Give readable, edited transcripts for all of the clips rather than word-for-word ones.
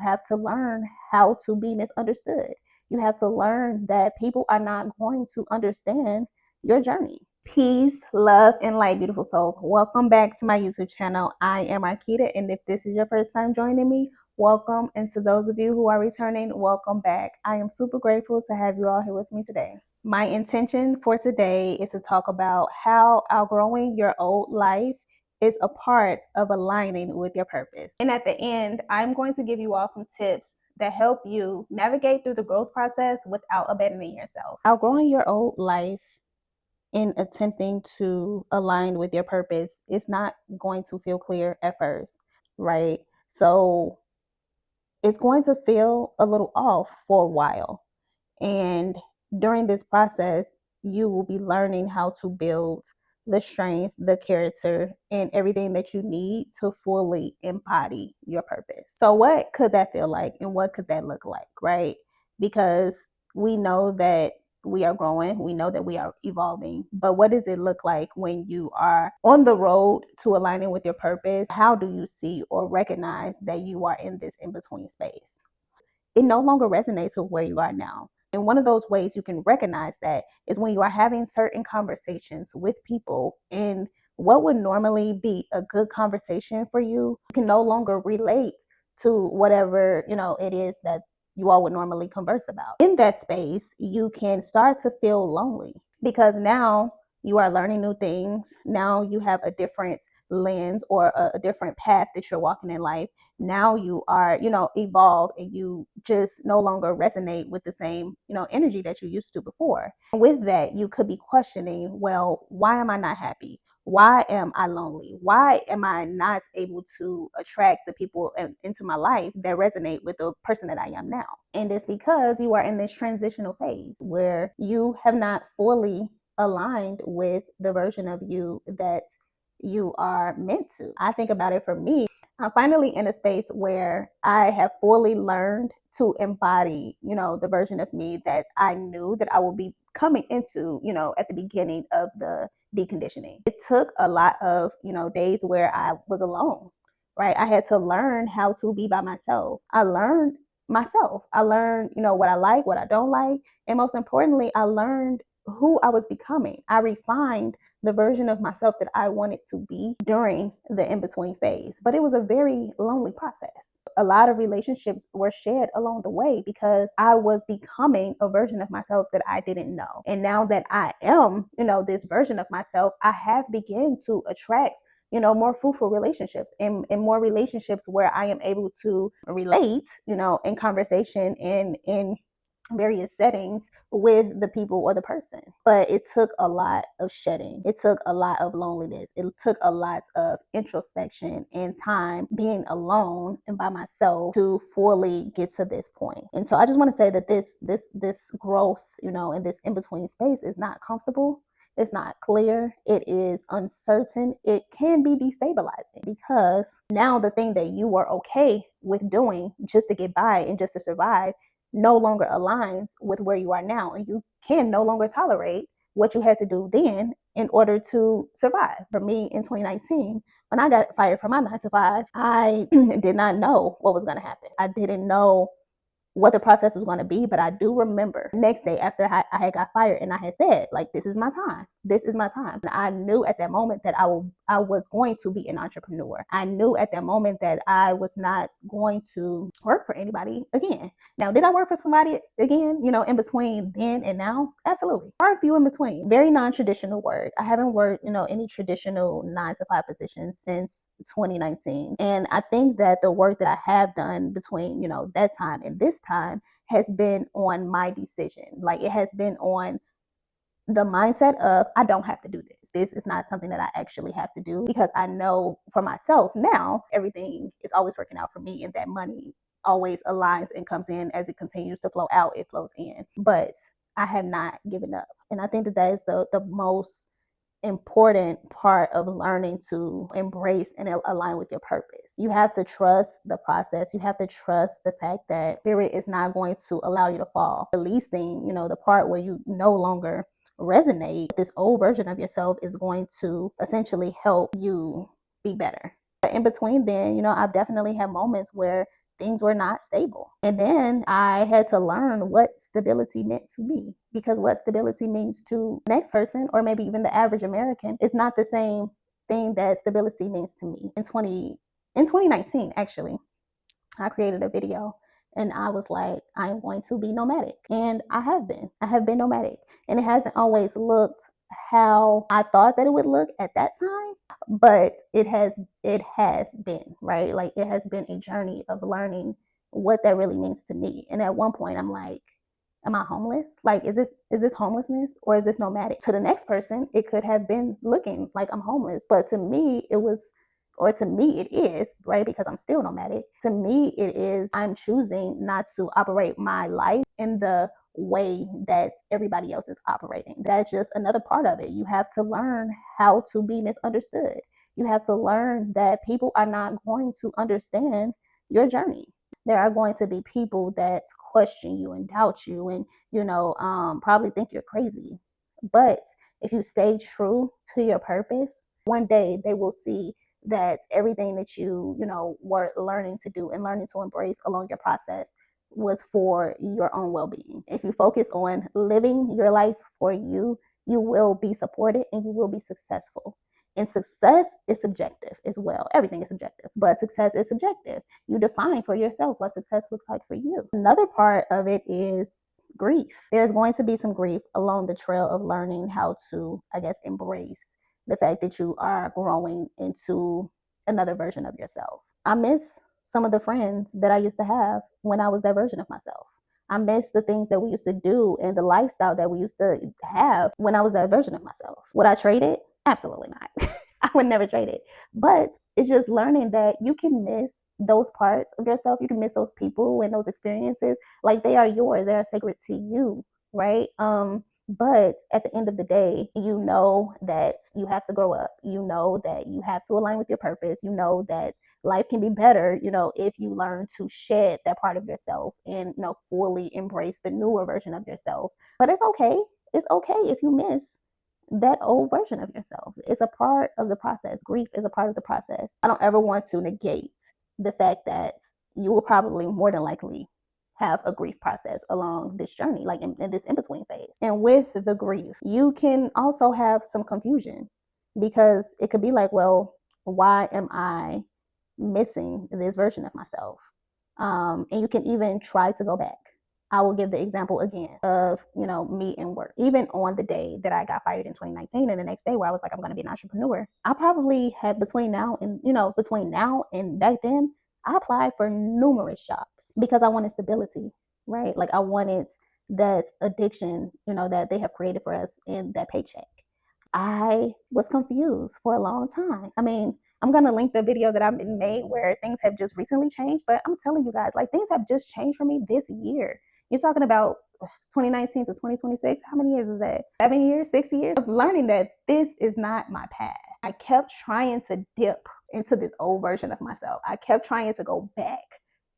have to learn how to be misunderstood. You have to learn that people are not going to understand your journey. Peace, love, and light, beautiful souls. Welcome back to my YouTube channel. I am Arkita, and if this is your first time joining me, welcome. And to those of you who are returning, welcome back. I am super grateful to have you all here with me today. My intention for today is to talk about how outgrowing your old life is a part of aligning with your purpose. And at the end, I'm going to give you all some tips that help you navigate through the growth process without abandoning yourself. Outgrowing your old life in attempting to align with your purpose is not going to feel clear at first, right? So it's going to feel a little off for a while. And during this process, you will be learning how to build the strength, the character, and everything that you need to fully embody your purpose. So what could that feel like and what could that look like, right? Because we know that we are growing, we know that we are evolving, but what does it look like when you are on the road to aligning with your purpose? How do you see or recognize that you are in this in-between space? It no longer resonates with where you are now. And one of those ways you can recognize that is when you are having certain conversations with people, and what would normally be a good conversation for you can no longer relate to whatever, it is that you all would normally converse about. In that space, you can start to feel lonely because now you are learning new things. Now you have a different lens or a different path that you're walking in life. Now you are, evolved, and you just no longer resonate with the same, energy that you used to before. With that, you could be questioning, well, why am I not happy? Why am I lonely? Why am I not able to attract the people into my life that resonate with the person that I am now? And it's because you are in this transitional phase where you have not fully aligned with the version of you that you are meant to. I think about it for me. I'm finally in a space where I have fully learned to embody, the version of me that I knew that I would be coming into, at the beginning of the deconditioning. It took a lot of, days where I was alone, right? I had to learn how to be by myself. I learned myself. I learned, what I like, what I don't like. And most importantly, I learned who I was becoming. I refined the version of myself that I wanted to be during the in-between phase. But it was a very lonely process. A lot of relationships were shed along the way because I was becoming a version of myself that I didn't know. And now that I am, this version of myself, I have begun to attract more fruitful relationships and more relationships where I am able to relate, in conversation and in various settings with the people or the person. But it took a lot of shedding. It took a lot of loneliness. It took a lot of introspection and time being alone and by myself to fully get to this point. And so I just want to say that this growth, in this in-between space is not comfortable. It's not clear. It is uncertain. It can be destabilizing because now the thing that you were okay with doing just to get by and just to survive no longer aligns with where you are now, and you can no longer tolerate what you had to do then in order to survive. For me in 2019, when I got fired from my 9 to 5, I did not know what was going to happen. I didn't know what the process was going to be, but I do remember next day after I had got fired and I had said, like, this is my time. This is my time. And I knew at that moment that I was going to be an entrepreneur. I knew at that moment that I was not going to work for anybody again. Now, did I work for somebody again, in between then and now? Absolutely. There are a few in between. Very non-traditional work. I haven't worked, any traditional 9 to 5 positions since 2019. And I think that the work that I have done between, that time and this time has been on my decision. Like, it has been on the mindset of, I don't have to do this. This is not something that I actually have to do, because I know for myself now, everything is always working out for me, and that money always aligns and comes in. As it continues to flow out, it flows in. But I have not given up. And I think that is the most important part of learning to embrace and align with your purpose. You have to trust the process. You have to trust the fact that spirit is not going to allow you to fall. Releasing, the part where you no longer resonate with this old version of yourself is going to essentially help you be better. But in between then, I've definitely had moments where things were not stable. And then I had to learn what stability meant to me, because what stability means to the next person, or maybe even the average American, is not the same thing that stability means to me. In 2019, actually, I created a video and I was like, I am going to be nomadic. And I have been. I have been nomadic. And it hasn't always looked how I thought that it would look at that time, but it has been, right? Like, it has been a journey of learning what that really means to me. And at one point I'm like, am I homeless? Like, is this homelessness, or is this nomadic? To the next person, it could have been looking like I'm homeless, but to me it was, or to me it is, right? Because I'm still nomadic. To me it is, I'm choosing not to operate my life in the way that everybody else is operating. That's just another part of it. You have to learn how to be misunderstood. You have to learn that people are not going to understand your journey. There are going to be people that question you and doubt you, and probably think you're crazy. But if you stay true to your purpose, one day they will see that everything that you were learning to do and learning to embrace along your process was for your own well-being. If you focus on living your life for you, you will be supported and you will be successful. And success is subjective as well. Everything is subjective, but success is subjective. You define for yourself what success looks like for you. Another part of it is grief. There's going to be some grief along the trail of learning how to, I guess, embrace the fact that you are growing into another version of yourself. I miss some of the friends that I used to have when I was that version of myself. I miss the things that we used to do and the lifestyle that we used to have when I was that version of myself. Would I trade it? Absolutely not. I would never trade it. But it's just learning that you can miss those parts of yourself. You can miss those people and those experiences. Like, they are yours. They are sacred to you, right? But at the end of the day, you know that you have to grow up. You know that you have to align with your purpose. You know that life can be better, if you learn to shed that part of yourself and, fully embrace the newer version of yourself. But it's okay. It's okay if you miss that old version of yourself. It's a part of the process. Grief is a part of the process. I don't ever want to negate the fact that you will probably more than likely have a grief process along this journey, like in this in-between phase. And with the grief, you can also have some confusion, because it could be like, well, why am I missing this version of myself? And you can even try to go back. I will give the example again of, me and work. Even on the day that I got fired in 2019 and the next day where I was like, I'm going to be an entrepreneur, I probably had between now and back then, I applied for numerous jobs because I wanted stability, right? Like, I wanted that addiction, that they have created for us in that paycheck. I was confused for a long time. I mean, I'm going to link the video that I've made where things have just recently changed, but I'm telling you guys, like, things have just changed for me this year. You're talking about 2019 to 2026. How many years is that? 7 years, 6 years of learning that this is not my path. I kept trying to dip into this old version of myself. I kept trying to go back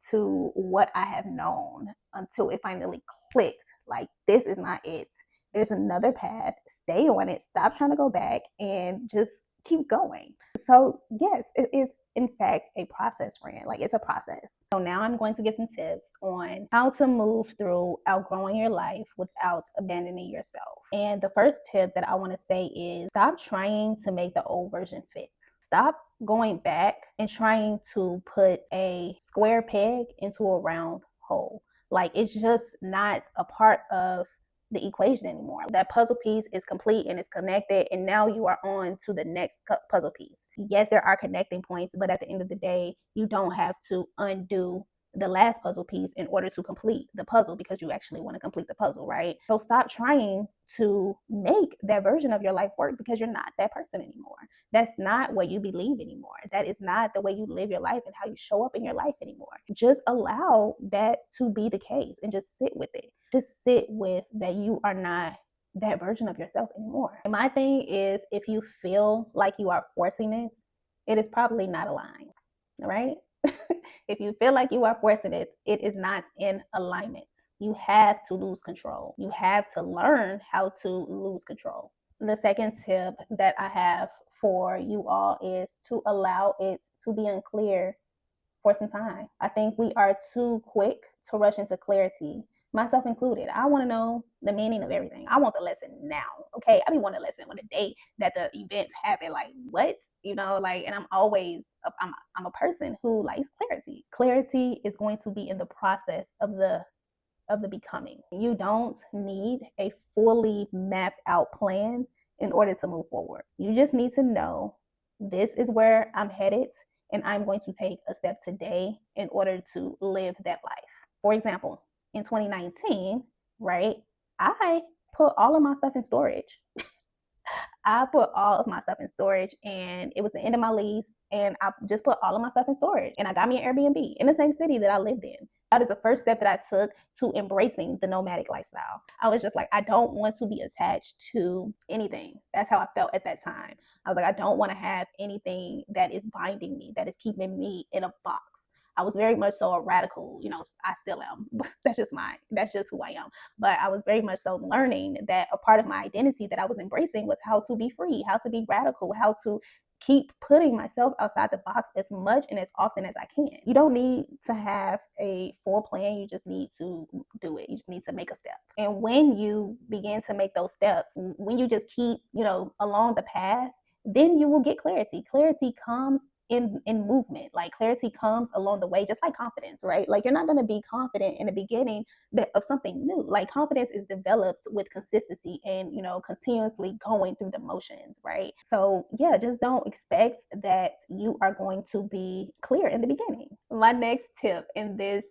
to what I have known until it finally clicked. Like, this is not it. There's another path. Stay on it. Stop trying to go back and just keep going. So yes, it is in fact a process, friend. Like, it's a process. So now I'm going to give some tips on how to move through outgrowing your life without abandoning yourself. And the first tip that I want to say is, stop trying to make the old version fit. Stop going back and trying to put a square peg into a round hole. Like, it's just not a part of the equation anymore. That puzzle piece is complete and it's connected, and now you are on to the next puzzle piece. Yes, there are connecting points, but at the end of the day, you don't have to undo the last puzzle piece in order to complete the puzzle, because you actually want to complete the puzzle, right? So stop trying to make that version of your life work, because you're not that person anymore. That's not what you believe anymore. That is not the way you live your life and how you show up in your life anymore. Just allow that to be the case and just sit with it. Just sit with that you are not that version of yourself anymore. And my thing is, if you feel like you are forcing it, it is probably not aligned, right? If you feel like you are forcing it, it is not in alignment. You have to lose control. You have to learn how to lose control. The second tip that I have for you all is to allow it to be unclear for some time. I think we are too quick to rush into clarity, myself included. I want to know the meaning of everything. I want the lesson now. Okay. I be wanting a lesson on the day that the events happen. Like, what? And I'm always, I'm a person who likes clarity. Clarity is going to be in the process of the becoming. You don't need a fully mapped out plan in order to move forward. You just need to know this is where I'm headed, and I'm going to take a step today in order to live that life. For example, in 2019, right, I put all of my stuff in storage. I put all of my stuff in storage, and it was the end of my lease, and I just put all of my stuff in storage, and I got me an Airbnb in the same city that I lived in. That is the first step that I took to embracing the nomadic lifestyle. I was just like, I don't want to be attached to anything. That's how I felt at that time. I was like, I don't want to have anything that is binding me, that is keeping me in a box. I was very much so a radical, I still am. That's just who I am. But I was very much so learning that a part of my identity that I was embracing was how to be free, how to be radical, how to keep putting myself outside the box as much and as often as I can. You don't need to have a full plan. You just need to do it. You just need to make a step. And when you begin to make those steps, when you just keep, along the path, then you will get clarity. Clarity comes in movement. Like, clarity comes along the way, just like confidence, right? Like, you're not going to be confident in the beginning of something new. Like, confidence is developed with consistency and continuously going through the motions, right? So yeah, just don't expect that you are going to be clear in the beginning. My next tip, and this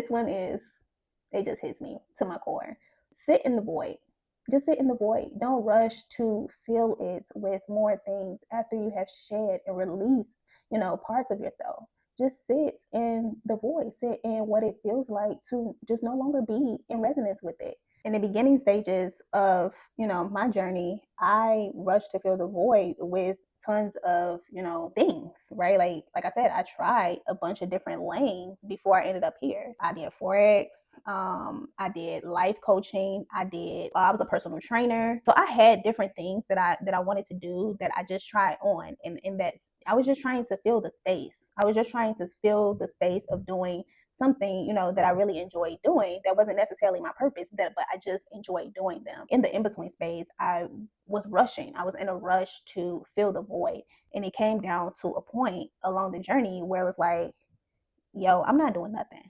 one is, it just hits me to my core. Sit in the void. Just sit in the void. Don't rush to fill it with more things after you have shed and released, parts of yourself. Just sit in the void. Sit in what it feels like to just no longer be in resonance with it. In the beginning stages of, my journey, I rushed to fill the void with tons of, things, right? Like I said, I tried a bunch of different lanes before I ended up here. I did Forex, I did life coaching, I was a personal trainer. So I had different things that I wanted to do that I just tried on. And that's, I was just trying to fill the space. I was just trying to fill the space of doing something, that I really enjoyed doing, that wasn't necessarily my purpose, but I just enjoyed doing them. In the in-between space, I was rushing. I was in a rush to fill the void. And it came down to a point along the journey where it was like, yo, I'm not doing nothing.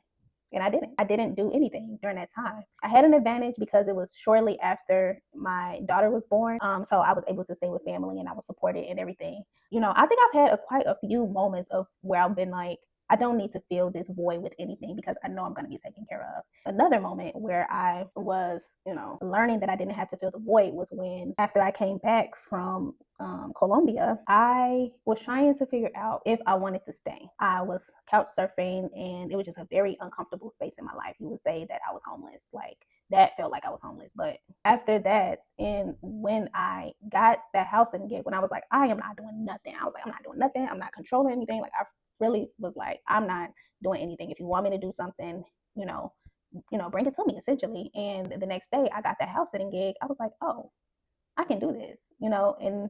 And I didn't do anything during that time. I had an advantage because it was shortly after my daughter was born. So I was able to stay with family and I was supported and everything. I think I've had quite a few moments of where I've been like, I don't need to fill this void with anything because I know I'm going to be taken care of. Another moment where I was, learning that I didn't have to fill the void was when, after I came back from Colombia, I was trying to figure out if I wanted to stay. I was couch surfing and it was just a very uncomfortable space in my life. You would say that I was homeless. Like, that felt like I was homeless. But after that, and when I got that house in gig, when I was like, I am not doing nothing. I was like, I'm not doing nothing. I'm not controlling anything. Like, I really was like, I'm not doing anything. If you want me to do something, bring it to me, essentially. And the next day I got that house sitting gig. I was like, oh, I can do this, and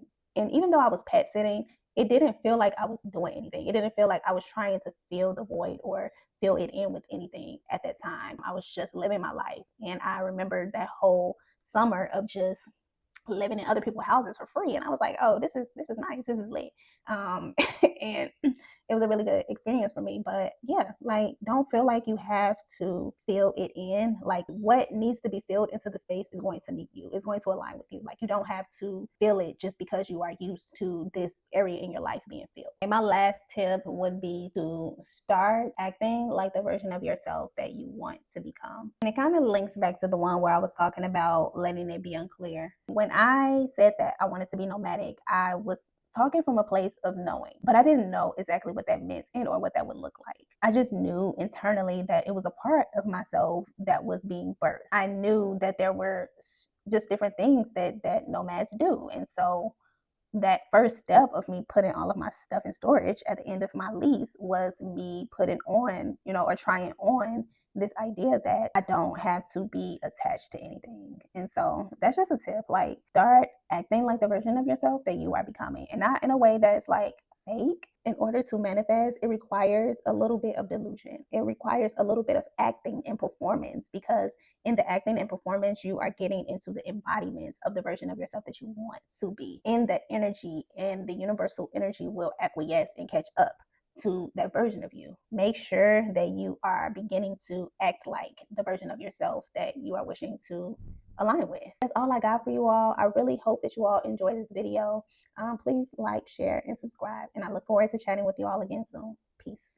even though I was pet sitting, it didn't feel like I was doing anything. It didn't feel like I was trying to fill the void or fill it in with anything at that time. I was just living my life. And I remember that whole summer of just living in other people's houses for free. And I was like, oh, this is nice. This is lit. And it was a really good experience for me. But yeah, like, don't feel like you have to fill it in. Like, what needs to be filled into the space is going to meet you. It's going to align with you. Like, you don't have to fill it just because you are used to this area in your life being filled. And my last tip would be to start acting like the version of yourself that you want to become. And it kind of links back to the one where I was talking about letting it be unclear. When I said that I wanted to be nomadic, I was talking from a place of knowing, but I didn't know exactly what that meant and or what that would look like. I just knew internally that it was a part of myself that was being birthed. I knew that there were just different things that nomads do. And so that first step of me putting all of my stuff in storage at the end of my lease was me putting on, or trying on this idea that I don't have to be attached to anything. And so that's just a tip. Like, start acting like the version of yourself that you are becoming, and not in a way that's like fake. In order to manifest, it requires a little bit of delusion. It requires a little bit of acting and performance, because in the acting and performance, you are getting into the embodiment of the version of yourself that you want to be. In that energy, and the universal energy will acquiesce and catch up to that version of you. Make sure that you are beginning to act like the version of yourself that you are wishing to align with. That's all I got for you all. I really hope that you all enjoy this video. Please like, share, and subscribe. And I look forward to chatting with you all again soon. Peace.